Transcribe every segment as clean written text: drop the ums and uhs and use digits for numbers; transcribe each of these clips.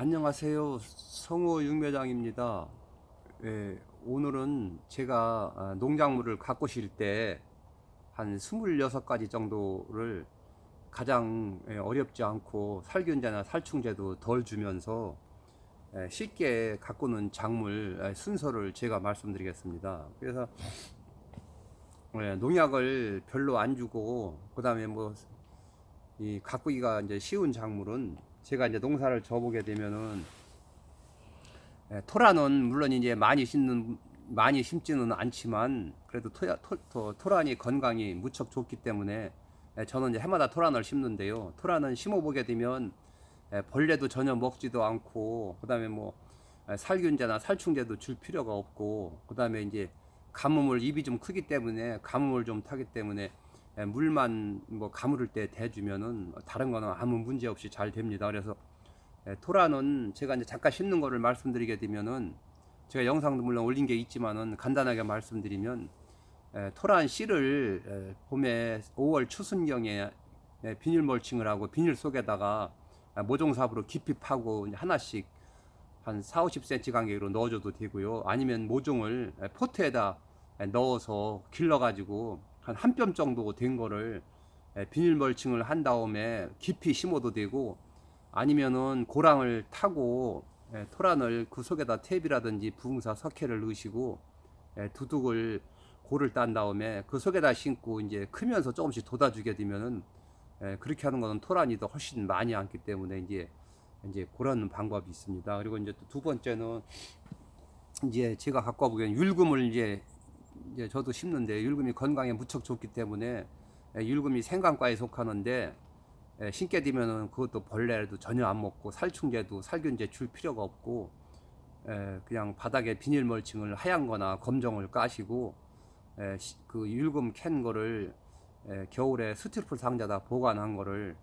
안녕하세요. 성우 육매장입니다. 예, 오늘은 제가 농작물을 가꾸실 때 한 26가지 정도를 가장 어렵지 않고 살균제나 살충제도 덜 주면서 쉽게 가꾸는 작물 순서를 제가 말씀드리겠습니다. 그래서 농약을 별로 안 주고 그다음에 뭐 이 가꾸기가 이제 쉬운 작물은 제가 이제 농사를 져보게 되면은 토란은 물론 이제 많이 심지는 않지만 그래도 토란이 건강이 무척 좋기 때문에 저는 이제 해마다 토란을 심는데요. 토란은 심어보게 되면 벌레도 전혀 먹지도 않고 그다음에 뭐 살균제나 살충제도 줄 필요가 없고 그다음에 이제 가뭄을 잎이 좀 크기 때문에 가뭄을 좀 타기 때문에 물만 뭐 가물을 때 대주면은 다른 거는 아무 문제 없이 잘 됩니다. 그래서 토라는 제가 이제 잠깐 심는 거를 말씀드리게 되면은 제가 영상도 물론 올린 게 있지만은 간단하게 말씀드리면 토란 씨를 봄에 5월 추순경에 비닐 멀칭을 하고 비닐 속에다가 모종삽으로 깊이 파고 하나씩 한 4, 50cm 간격으로 넣어줘도 되고요. 아니면 모종을 포트에다 넣어서 길러가지고 한 뼘 정도 된 거를 비닐 멀칭을 한 다음에 깊이 심어도 되고 아니면은 고랑을 타고 토란을 그 속에다 탭이라든지 부흥사 석회를 넣으시고 두둑을 고를 딴 다음에 그 속에다 심고 이제 크면서 조금씩 돋아주게 되면은 그렇게 하는 거는 토란이 더 훨씬 많이 앉기 때문에 이제 그런 방법이 있습니다. 그리고 이제 또 두 번째는 이제 제가 갖고 보기엔 율금을 이제 저도 심는데 율금이 건강에 무척 좋기 때문에 율금이 생강과에 속하는데 심게 되면은 그것도 벌레도 전혀 안 먹고 살충제도 살균제 줄 필요가 없고 그냥 바닥에 비닐 멀칭을 하얀 거나 검정을 까시고 그 율금 캔 거를 겨울에 스티로폼 상자다 보관한 거를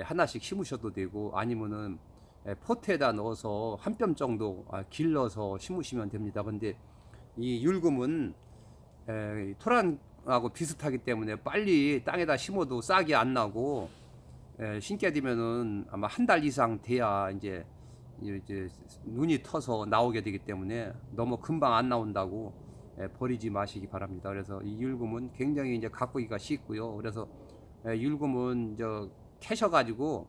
하나씩 심으셔도 되고 아니면은 포트에다 넣어서 한 뼘 정도 길러서 심으시면 됩니다. 근데 이 율금은 토란하고 비슷하기 때문에 빨리 땅에다 심어도 싹이 안 나고 심게 되면은 아마 한 달 이상 돼야 이제 눈이 터서 나오게 되기 때문에 너무 금방 안 나온다고 버리지 마시기 바랍니다. 그래서 이 율금은 굉장히 이제 가꾸기가 쉽고요. 그래서 율금은 캐셔가지고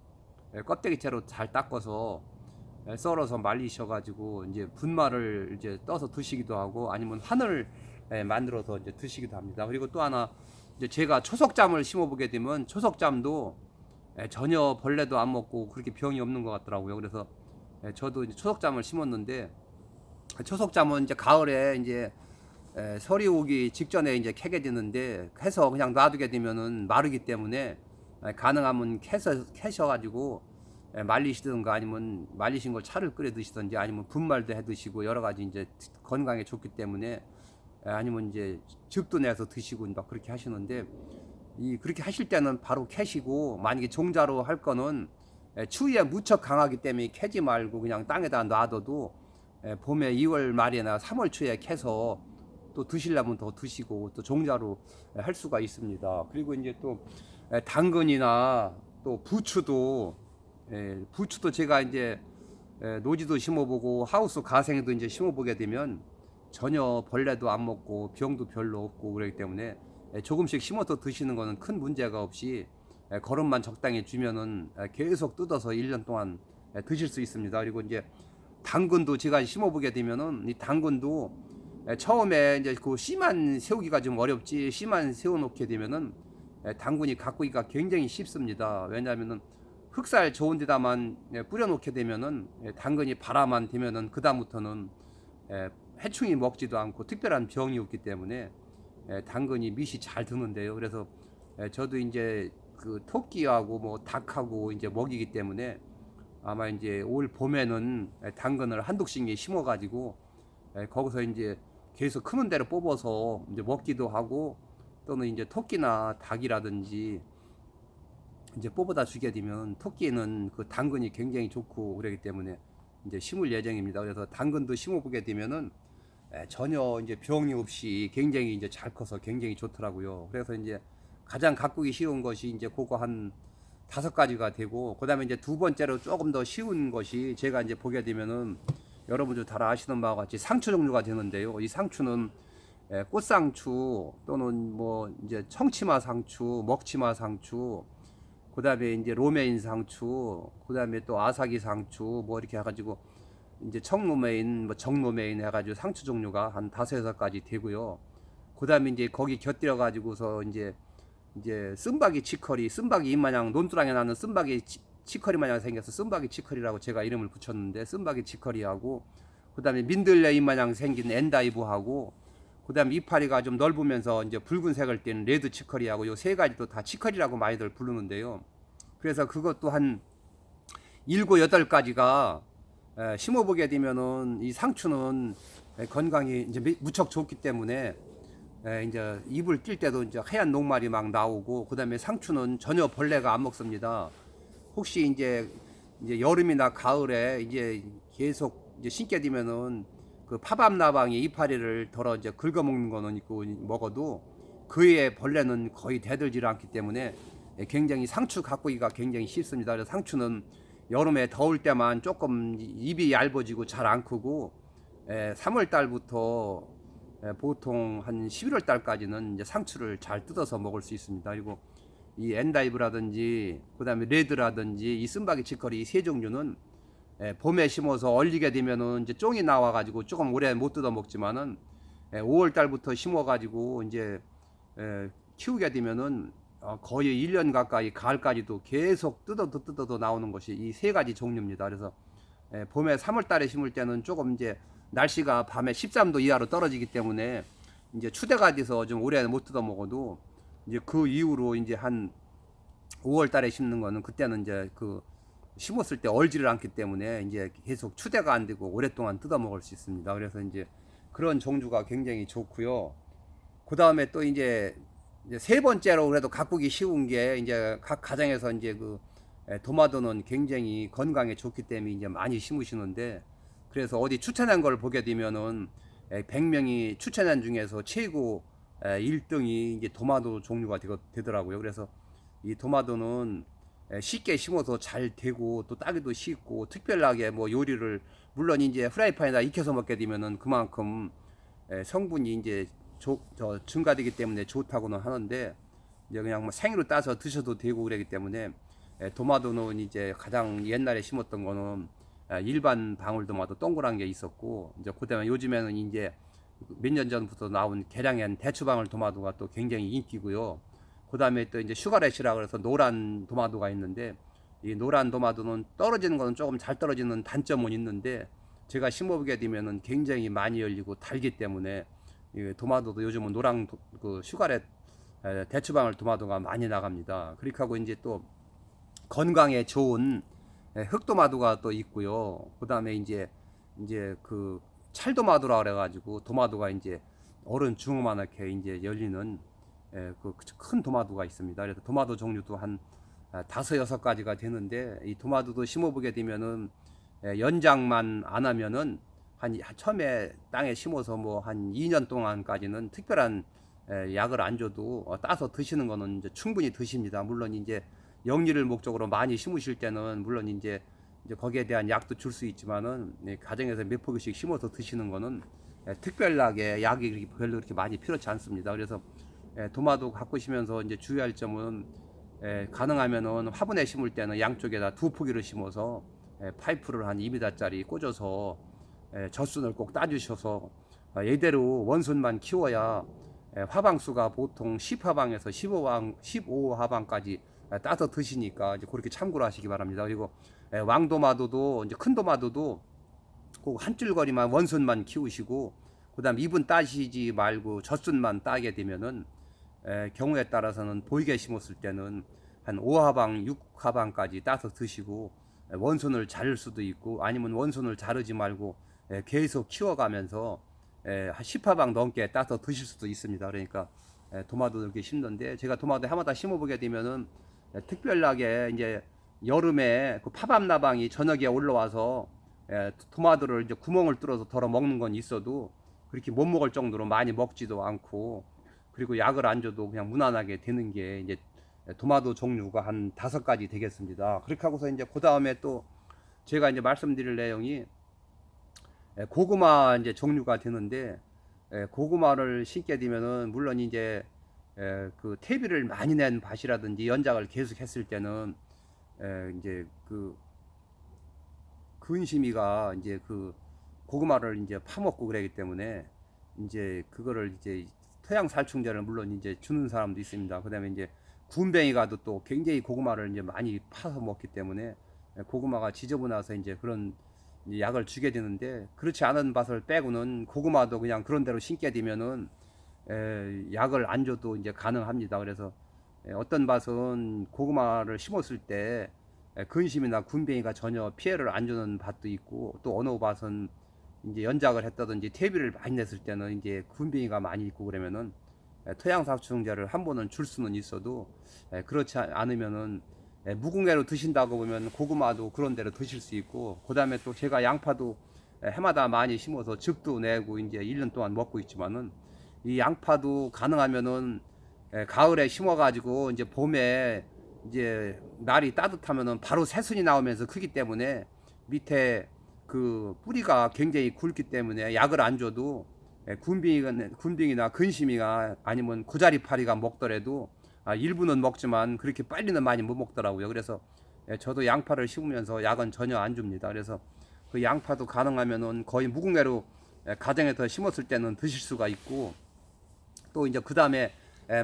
껍데기째로 잘 닦아서 썰어서 말리셔가지고 이제 분말을 이제 떠서 드시기도 하고 아니면 한을 만들어서 이제 드시기도 합니다. 그리고 또 하나 이제 제가 초석잠을 심어보게 되면 초석잠도 전혀 벌레도 안 먹고 그렇게 병이 없는 것 같더라고요. 그래서 저도 이제 초석잠을 심었는데 초석잠은 이제 가을에 이제 설이 오기 직전에 이제 캐게 되는데 해서 그냥 놔두게 되면은 마르기 때문에 가능하면 캐셔가지고 말리시든가 아니면 말리신 걸 차를 끓여 드시든지 아니면 분말도 해 드시고 여러 가지 이제 건강에 좋기 때문에 아니면 이제 즙도 내서 드시고 막 그렇게 하시는데 그렇게 하실 때는 바로 캐시고 만약에 종자로 할 거는 추위에 무척 강하기 때문에 캐지 말고 그냥 땅에다 놔둬도 봄에 2월 말이나 3월 초에 캐서 또 드시려면 더 드시고 또 종자로 할 수가 있습니다. 그리고 이제 또 당근이나 또 부추도 제가 이제 노지도 심어보고 하우스 가생에도 이제 심어보게 되면 전혀 벌레도 안 먹고 병도 별로 없고 그렇기 때문에 조금씩 심어서 드시는 거는 큰 문제가 없이 거름만 적당히 주면은 계속 뜯어서 1년 동안 드실 수 있습니다. 그리고 이제 당근도 제가 심어보게 되면은 이 당근도 처음에 이제 그 씨만 세우기가 좀 어렵지 씨만 세워놓게 되면은 당근이 가꾸기가 굉장히 쉽습니다. 왜냐하면은 흑살 좋은 데다만 뿌려놓게 되면은 당근이 발아만 되면은 그 다음부터는 해충이 먹지도 않고 특별한 병이 없기 때문에 당근이 밑이 잘 드는데요. 그래서 저도 이제 그 토끼하고 뭐 닭하고 이제 먹이기 때문에 아마 이제 올 봄에는 당근을 한두 씩씩 심어가지고 거기서 이제 계속 크는 대로 뽑아서 이제 먹기도 하고 또는 이제 토끼나 닭이라든지 이제 뽑아다 주게 되면 토끼는 그 당근이 굉장히 좋고 그러기 때문에 이제 심을 예정입니다. 그래서 당근도 심어보게 되면은 전혀 이제 병이 없이 굉장히 이제 잘 커서 굉장히 좋더라고요. 그래서 이제 가장 가꾸기 쉬운 것이 이제 그거 한 5가지가 되고, 그다음에 이제 두 번째로 조금 더 쉬운 것이 제가 이제 보게 되면은 여러분들 다 아시는 바와 같이 상추 종류가 되는데요. 이 상추는 꽃상추 또는 뭐 이제 청치마 상추, 먹치마 상추, 그다음에 이제 로메인 상추, 그다음에 또 아사기 상추 뭐 이렇게 해가지고 이제 청로메인, 뭐 정로메인 해가지고 상추 종류가 한 5-6가지 되고요. 그다음에 이제 거기 곁들여 가지고서 이제 쓴바기 치커리, 쓴바기 입마냥 논두랑에 나는 쓴바기 치커리 마냥 생겨서 쓴바기 치커리라고 제가 이름을 붙였는데, 쓴바기 치커리하고 그다음에 민들레 입마냥 생긴 엔다이브하고 그다음에 이파리가 좀 넓으면서 이제 붉은색을 띠는 레드 치커리하고 요 3가지도 다 치커리라고 많이들 부르는데요. 그래서 그것도 한 7-8가지가 심어보게 되면은 이 상추는 건강이 이제 무척 좋기 때문에 이제 잎을 낄 때도 이제 하얀 녹말이 막 나오고, 그다음에 상추는 전혀 벌레가 안 먹습니다. 혹시 이제 여름이나 가을에 이제 계속 이제 심게 되면은 그 파밤나방이 이파리를 덜어 이제 긁어 먹는 거는 있고 먹어도 그의 벌레는 거의 대들지 않기 때문에 굉장히 상추 가꾸기가 굉장히 쉽습니다. 그래서 상추는 여름에 더울 때만 조금 잎이 얇아지고 잘 안 크고 3월 달부터 보통 한 11월 달까지는 이제 상추를 잘 뜯어서 먹을 수 있습니다. 그리고 이 엔다이브라든지 그다음에 레드라든지 이 쓴바기 치커리 이 3종류는 봄에 심어서 얼리게 되면은 이제 쫑이 나와 가지고 조금 오래 못 뜯어 먹지만은 5월 달부터 심어 가지고 이제 키우게 되면은 거의 1년 가까이 가을까지도 계속 뜯어도 나오는 것이 이 3가지 종류입니다. 그래서 봄에 3월 달에 심을 때는 조금 이제 날씨가 밤에 13도 이하로 떨어지기 때문에 이제 추대가 돼서 좀 오래 못 뜯어 먹어도 이제 그 이후로 이제 한 5월 달에 심는 거는 그때는 이제 그 심었을 때 얼지를 않기 때문에 이제 계속 추대가 안 되고 오랫동안 뜯어 먹을 수 있습니다. 그래서 이제 그런 종류가 굉장히 좋고요. 그 다음에 또 이제 3번째로 그래도 가꾸기 쉬운 게 이제 각 가정에서 이제 그 도마도는 굉장히 건강에 좋기 때문에 이제 많이 심으시는데, 그래서 어디 추천한 걸 보게 되면은 100명이 추천한 중에서 최고 1등이 이제 도마도 종류가 되더라고요. 그래서 이 도마도는 쉽게 심어서 잘 되고 또 따기도 쉽고, 특별하게 뭐 요리를 물론 이제 프라이팬에다 익혀서 먹게 되면은 그만큼 성분이 이제 증가되기 때문에 좋다고는 하는데, 이제 그냥 뭐 생으로 따서 드셔도 되고 그러기 때문에 도마도는 이제 가장 옛날에 심었던 거는 일반 방울도마도 동그란 게 있었고, 이제 그다음에 요즘에는 이제 몇 년 전부터 나온 개량한 대추방울 도마도가 또 굉장히 인기고요. 그다음에 또 이제 슈가렛이라 그래서 노란 도마도가 있는데, 이 노란 도마도는 떨어지는 거는 조금 잘 떨어지는 단점은 있는데 제가 심어보게 되면은 굉장히 많이 열리고 달기 때문에 이 도마도도 요즘은 노란 그 슈가렛 대추방울 도마도가 많이 나갑니다. 그렇게 하고 이제 또 건강에 좋은 흑도마도가 또 있고요. 그다음에 이제 그 찰도마도라 그래가지고 도마도가 이제 어른 중어만하게 이제 열리는 그 큰 도마도가 있습니다. 그래서 도마도 종류도 한 5-6가지가 되는데, 이 도마도도 심어보게 되면은 연장만 안 하면은 한 처음에 땅에 심어서 뭐 한 2년 동안까지는 특별한 약을 안 줘도 따서 드시는 거는 이제 충분히 드십니다. 물론 이제 영리를 목적으로 많이 심으실 때는 물론 이제 거기에 대한 약도 줄 수 있지만은 가정에서 몇 포기씩 심어서 드시는 거는 특별하게 약이 별로 그렇게 많이 필요치 않습니다. 그래서 도마도 가꾸시면서 이제 주의할 점은 가능하면은 화분에 심을 때는 양쪽에다 2포기를 심어서 파이프를 한 2m짜리 꽂아서 젖순을 꼭 따주셔서 이대로 원순만 키워야 화방수가 보통 10화방에서 15화방까지 따서 드시니까 이제 그렇게 참고를 하시기 바랍니다. 그리고 왕도마도도 이제 큰 도마도도 꼭 한 줄거리만 원순만 키우시고 그다음 잎은 따시지 말고 젖순만 따게 되면은 경우에 따라서는 보이게 심었을 때는 한 5화방, 6화방까지 따서 드시고 원순을 자를 수도 있고, 아니면 원순을 자르지 말고 계속 키워가면서 한 10화방 넘게 따서 드실 수도 있습니다. 그러니까 도마도 이렇게 심는데, 제가 도마도 해마다 심어보게 되면은 특별하게 이제 여름에 그 파밤나방이 저녁에 올라와서 도마도를 이제 구멍을 뚫어서 덜어 먹는 건 있어도 그렇게 못 먹을 정도로 많이 먹지도 않고, 그리고 약을 안 줘도 그냥 무난하게 되는 게 이제 도마도 종류가 한 5가지 되겠습니다. 그렇게 하고서 이제 그 다음에 또 제가 이제 말씀드릴 내용이 고구마 이제 종류가 되는데, 고구마를 심게 되면은 물론 이제 그 퇴비를 많이 낸 밭이라든지 연작을 계속 했을 때는 이제 그 근심이가 이제 그 고구마를 이제 파먹고 그러기 때문에 이제 그거를 이제 토양 살충제를 물론 이제 주는 사람도 있습니다. 그다음에 이제 군뱅이가도 또 굉장히 고구마를 이제 많이 파서 먹기 때문에 고구마가 지저분해서 이제 그런 이제 약을 주게 되는데, 그렇지 않은 밭을 빼고는 고구마도 그냥 그런 대로 심게 되면은 약을 안 줘도 이제 가능합니다. 그래서 어떤 밭은 고구마를 심었을 때 근심이나 군뱅이가 전혀 피해를 안 주는 밭도 있고, 또 어느 밭은 이제 연작을 했다든지 퇴비를 많이 냈을 때는 이제 군뱅이가 많이 있고 그러면은 토양殺虫제를 한 번은 줄 수는 있어도 그렇지 않으면은 무궁해로 드신다고 보면 고구마도 그런 대로 드실 수 있고, 그 다음에 또 제가 양파도 해마다 많이 심어서 즙도 내고 이제 1년 동안 먹고 있지만은, 이 양파도 가능하면은 가을에 심어가지고 이제 봄에 이제 날이 따뜻하면은 바로 새순이 나오면서 크기 때문에 밑에 그 뿌리가 굉장히 굵기 때문에 약을 안 줘도 군뱅이나 근심이가 아니면 고자리파리가 먹더라도 일부는 먹지만 그렇게 빨리는 많이 못 먹더라고요. 그래서 저도 양파를 심으면서 약은 전혀 안 줍니다. 그래서 그 양파도 가능하면은 거의 무궁해로 가정에서 심었을 때는 드실 수가 있고, 또 이제 그 다음에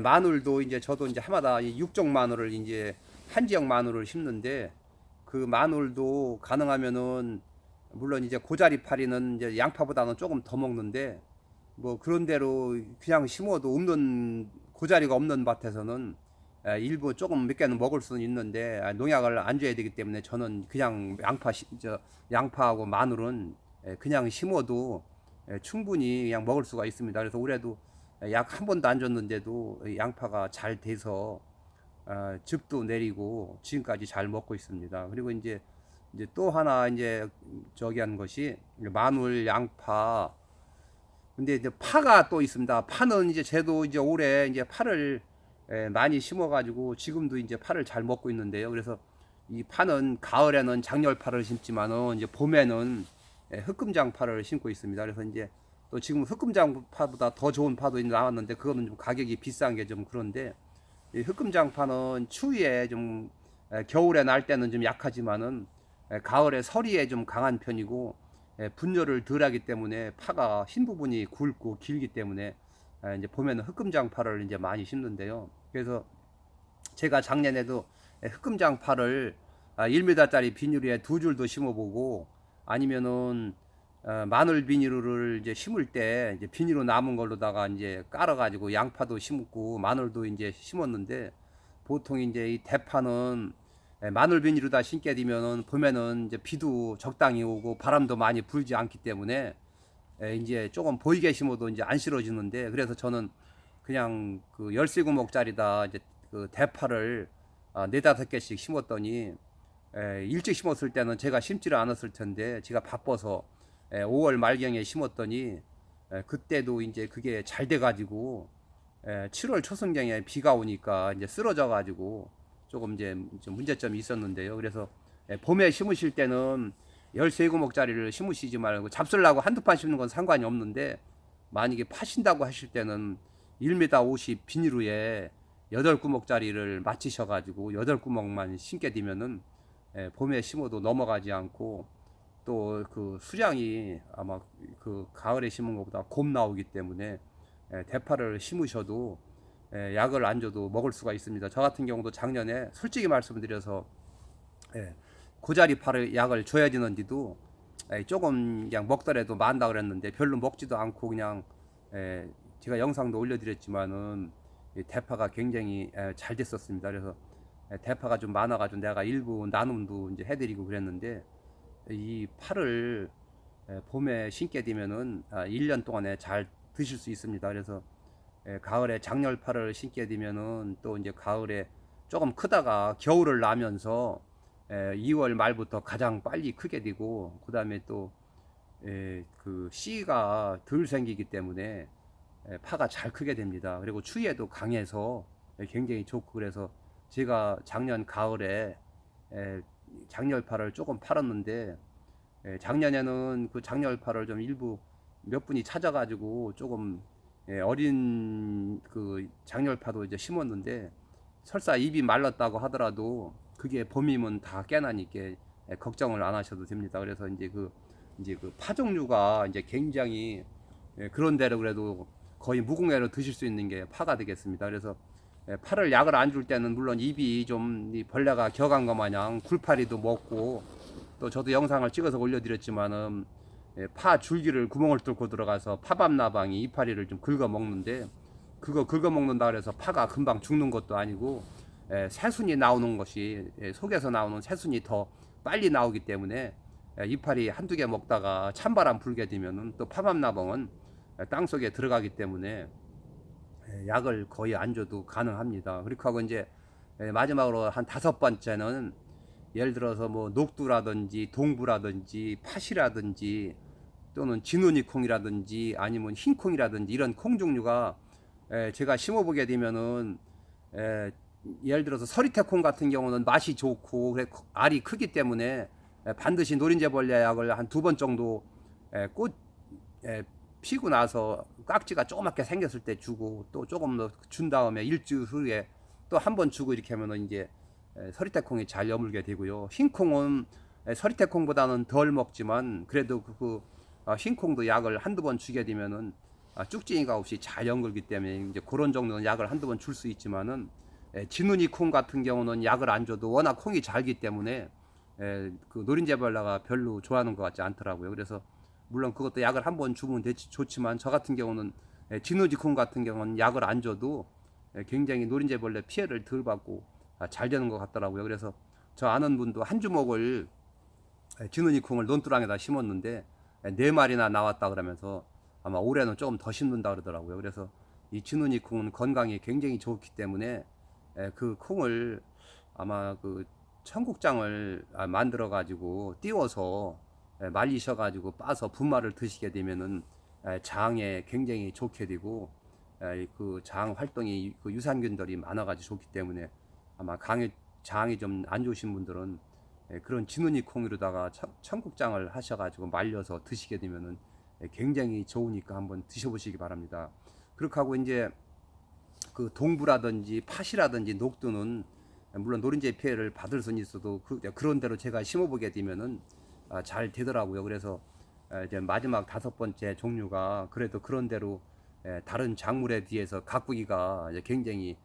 마늘도 이제 저도 이제 해마다 이 육종 마늘을 이제 한지역 마늘을 심는데, 그 마늘도 가능하면은 물론 이제 고자리파리는 이제 양파보다는 조금 더 먹는데, 뭐 그런 대로 그냥 심어도 없는 고자리가 없는 밭에서는 일부 조금 몇 개는 먹을 수는 있는데 농약을 안 줘야 되기 때문에 저는 그냥 양파하고 마늘은 그냥 심어도 충분히 그냥 먹을 수가 있습니다. 그래서 올해도 약 한 번도 안 줬는데도 양파가 잘 돼서 즙도 내리고 지금까지 잘 먹고 있습니다. 그리고 이제 또 하나 이제 저기 한 것이 마늘, 양파. 근데 이제 파가 또 있습니다. 파는 이제 저도 이제 올해 이제 파를 많이 심어가지고 지금도 이제 파를 잘 먹고 있는데요. 그래서 이 파는 가을에는 장렬파를 심지만은 이제 봄에는 흑금장파를 심고 있습니다. 그래서 이제 또 지금 흑금장파보다 더 좋은 파도 나왔는데 그거는 좀 가격이 비싼 게 좀 그런데, 이 흑금장파는 추위에 좀 겨울에 날 때는 좀 약하지만은 가을에 서리에 좀 강한 편이고, 분열을 덜 하기 때문에 파가 흰 부분이 굵고 길기 때문에 이제 봄에는 흑금장파를 이제 많이 심는데요. 그래서 제가 작년에도 흑금장파를 1m짜리 비닐에 2줄도 심어보고, 아니면은 마늘 비닐을 이제 심을 때 이제 비닐로 남은 걸로다가 이제 깔아가지고 양파도 심고 마늘도 이제 심었는데, 보통 이제 이 대파는 마늘 비닐로다 심게 되면은 봄에는 이제 비도 적당히 오고 바람도 많이 불지 않기 때문에 이제 조금 보이게 심어도 이제 안 실어지는데, 그래서 저는 그냥 그 13구목짜리다 이제 그 대파를 4-5개씩 심었더니, 일찍 심었을 때는 제가 심지를 않았을 텐데 제가 바빠서 5월 말경에 심었더니 그때도 이제 그게 잘 돼가지고 7월 초승경에 비가 오니까 이제 쓰러져 가지고 조금 이제 좀 문제점이 있었는데요. 그래서 봄에 심으실 때는 13구목짜리를 심으시지 말고, 잡술라고 한두 판 심는 건 상관이 없는데 만약에 파신다고 하실 때는 1m 50 비닐후에 8구목짜리를 맞추셔가지고 8구멍만 심게 되면은 봄에 심어도 넘어가지 않고, 또 그 수량이 아마 그 가을에 심은 것보다 곰 나오기 때문에 대파를 심으셔도 약을 안 줘도 먹을 수가 있습니다. 저 같은 경우도 작년에 솔직히 말씀드려서 고자리파를 약을 줘야 되는지도 조금 그냥 먹더라도 만다 그랬는데 별로 먹지도 않고 그냥 제가 영상도 올려드렸지만은 대파가 굉장히 잘 됐었습니다. 그래서 대파가 좀 많아가지고 내가 일부 나눔도 이제 해드리고 그랬는데, 이 파를 봄에 심게 되면은 1년 동안에 잘 드실 수 있습니다. 그래서 가을에 장렬파를 심게 되면은 또 이제 가을에 조금 크다가 겨울을 나면서 2월 말부터 가장 빨리 크게 되고, 그 다음에 또 그 씨가 덜 생기기 때문에 파가 잘 크게 됩니다. 그리고 추위에도 강해서 굉장히 좋고, 그래서 제가 작년 가을에 장렬파를 조금 팔았는데, 작년에는 그 장렬파를 좀 일부 몇 분이 찾아가지고 조금 어린 그 장렬파도 이제 심었는데, 설사 입이 말랐다고 하더라도 그게 봄이면 다 깨나니까 걱정을 안 하셔도 됩니다. 그래서 이제 그 파 종류가 이제 굉장히 그런 대로 그래도 거의 무공해로 드실 수 있는 게 파가 되겠습니다. 그래서 파를 약을 안 줄 때는 물론 입이 좀 벌레가 격한 것 마냥 굴파리도 먹고, 또 저도 영상을 찍어서 올려드렸지만은 파 줄기를 구멍을 뚫고 들어가서 파밤나방이 이파리를 좀 긁어 먹는데, 그거 긁어 먹는다 그래서 파가 금방 죽는 것도 아니고 새순이 나오는 것이, 속에서 나오는 새순이 더 빨리 나오기 때문에 이파리 한두 개 먹다가 찬바람 불게 되면은 또 파밤나방은 땅속에 들어가기 때문에 약을 거의 안 줘도 가능합니다. 그렇게 하고 이제 마지막으로 한 다섯 번째는, 예를 들어서 뭐 녹두라든지 동부라든지 팥이라든지 또는 진우니콩이라든지 아니면 흰콩이라든지 이런 콩 종류가 제가 심어보게 되면은 예를 들어서 서리태콩 같은 경우는 맛이 좋고 알이 크기 때문에 반드시 노린재벌레 약을 한 두 번 정도 꽃 피고 나서 깍지가 조그맣게 생겼을 때 주고, 또 조금 더 준 다음에 일주일 후에 또 한 번 주고, 이렇게 하면은 이제 서리태콩이 잘 여물게 되고요. 흰콩은 서리태콩보다는 덜 먹지만 그래도 흰콩도 약을 한두 번 주게 되면은 쭉쟁이가 없이 잘 연글기 때문에 이제 그런 정도는 약을 한두 번 줄 수 있지만은, 진우니 콩 같은 경우는 약을 안 줘도 워낙 콩이 잘기 때문에 그 노린재벌레가 별로 좋아하는 것 같지 않더라고요. 그래서 물론 그것도 약을 한 번 주면 좋지만, 저 같은 경우는 진우지 콩 같은 경우는 약을 안 줘도 굉장히 노린재벌레 피해를 덜 받고 잘 되는 것 같더라고요. 그래서 저 아는 분도 한 주먹을 진우니 콩을 논두랑에다 심었는데 네 마리나 나왔다 그러면서 아마 올해는 조금 더 심는다 그러더라고요. 그래서 이 진우니 콩은 건강에 굉장히 좋기 때문에 그 콩을 아마 그 청국장을 만들어 가지고 띄워서 말리셔 가지고 빠서 분말을 드시게 되면은 장에 굉장히 좋게 되고, 그 장 활동이 그 유산균들이 많아 가지고 좋기 때문에 아마 장이 좀 안 좋으신 분들은 그런 진우니 콩으로다가 청국장을 하셔 가지고 말려서 드시게 되면은 굉장히 좋으니까 한번 드셔보시기 바랍니다. 그렇게 하고 이제 그 동부라든지 팥이라든지 녹두는 물론 노린재 피해를 받을 수는 있어도 그런 대로 제가 심어보게 되면은 잘 되더라고요. 그래서 이제 마지막 다섯 번째 종류가 그래도 그런 대로 다른 작물에 비해서 가꾸기가 굉장히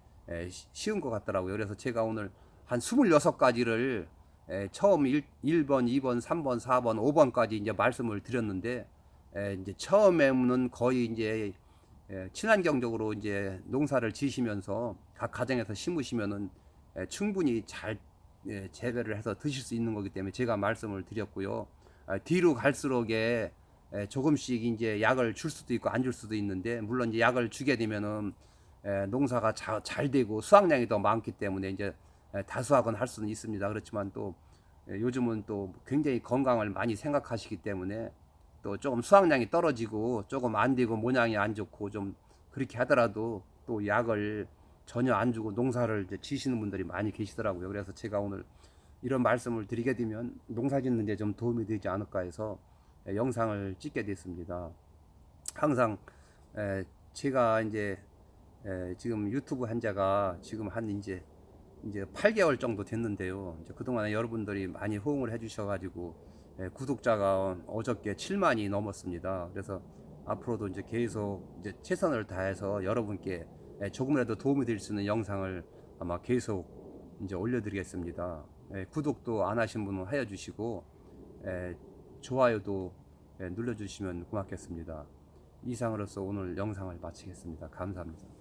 쉬운 것 같더라고요. 그래서 제가 오늘 한 26가지를 처음 1번, 2번, 3번, 4번, 5번까지 이제 말씀을 드렸는데, 이제 처음에는 거의 이제 친환경적으로 이제 농사를 지시면서 각 가정에서 심으시면은 충분히 잘 재배를 해서 드실 수 있는 거기 때문에 제가 말씀을 드렸고요. 뒤로 갈수록에 조금씩 이제 약을 줄 수도 있고 안 줄 수도 있는데, 물론 이제 약을 주게 되면은 농사가 잘 되고 수확량이 더 많기 때문에 이제 다수확은 할 수는 있습니다. 그렇지만 또 요즘은 또 굉장히 건강을 많이 생각하시기 때문에 또 조금 수확량이 떨어지고 조금 안 되고 모양이 안 좋고 좀 그렇게 하더라도 또 약을 전혀 안 주고 농사를 이제 지시는 분들이 많이 계시더라고요. 그래서 제가 오늘 이런 말씀을 드리게 되면 농사 짓는 데 좀 도움이 되지 않을까 해서 영상을 찍게 됐습니다. 항상 제가 이제 지금 유튜브 한 지가 지금 한 이제 8개월 정도 됐는데요. 이제 그동안에 여러분들이 많이 호응을 해주셔가지고 구독자가 어저께 7만이 넘었습니다. 그래서 앞으로도 이제 계속 이제 최선을 다해서 여러분께 조금이라도 도움이 될 수 있는 영상을 아마 계속 이제 올려드리겠습니다. 구독도 안 하신 분은 하여주시고 좋아요도 눌러주시면 고맙겠습니다. 이상으로서 오늘 영상을 마치겠습니다. 감사합니다.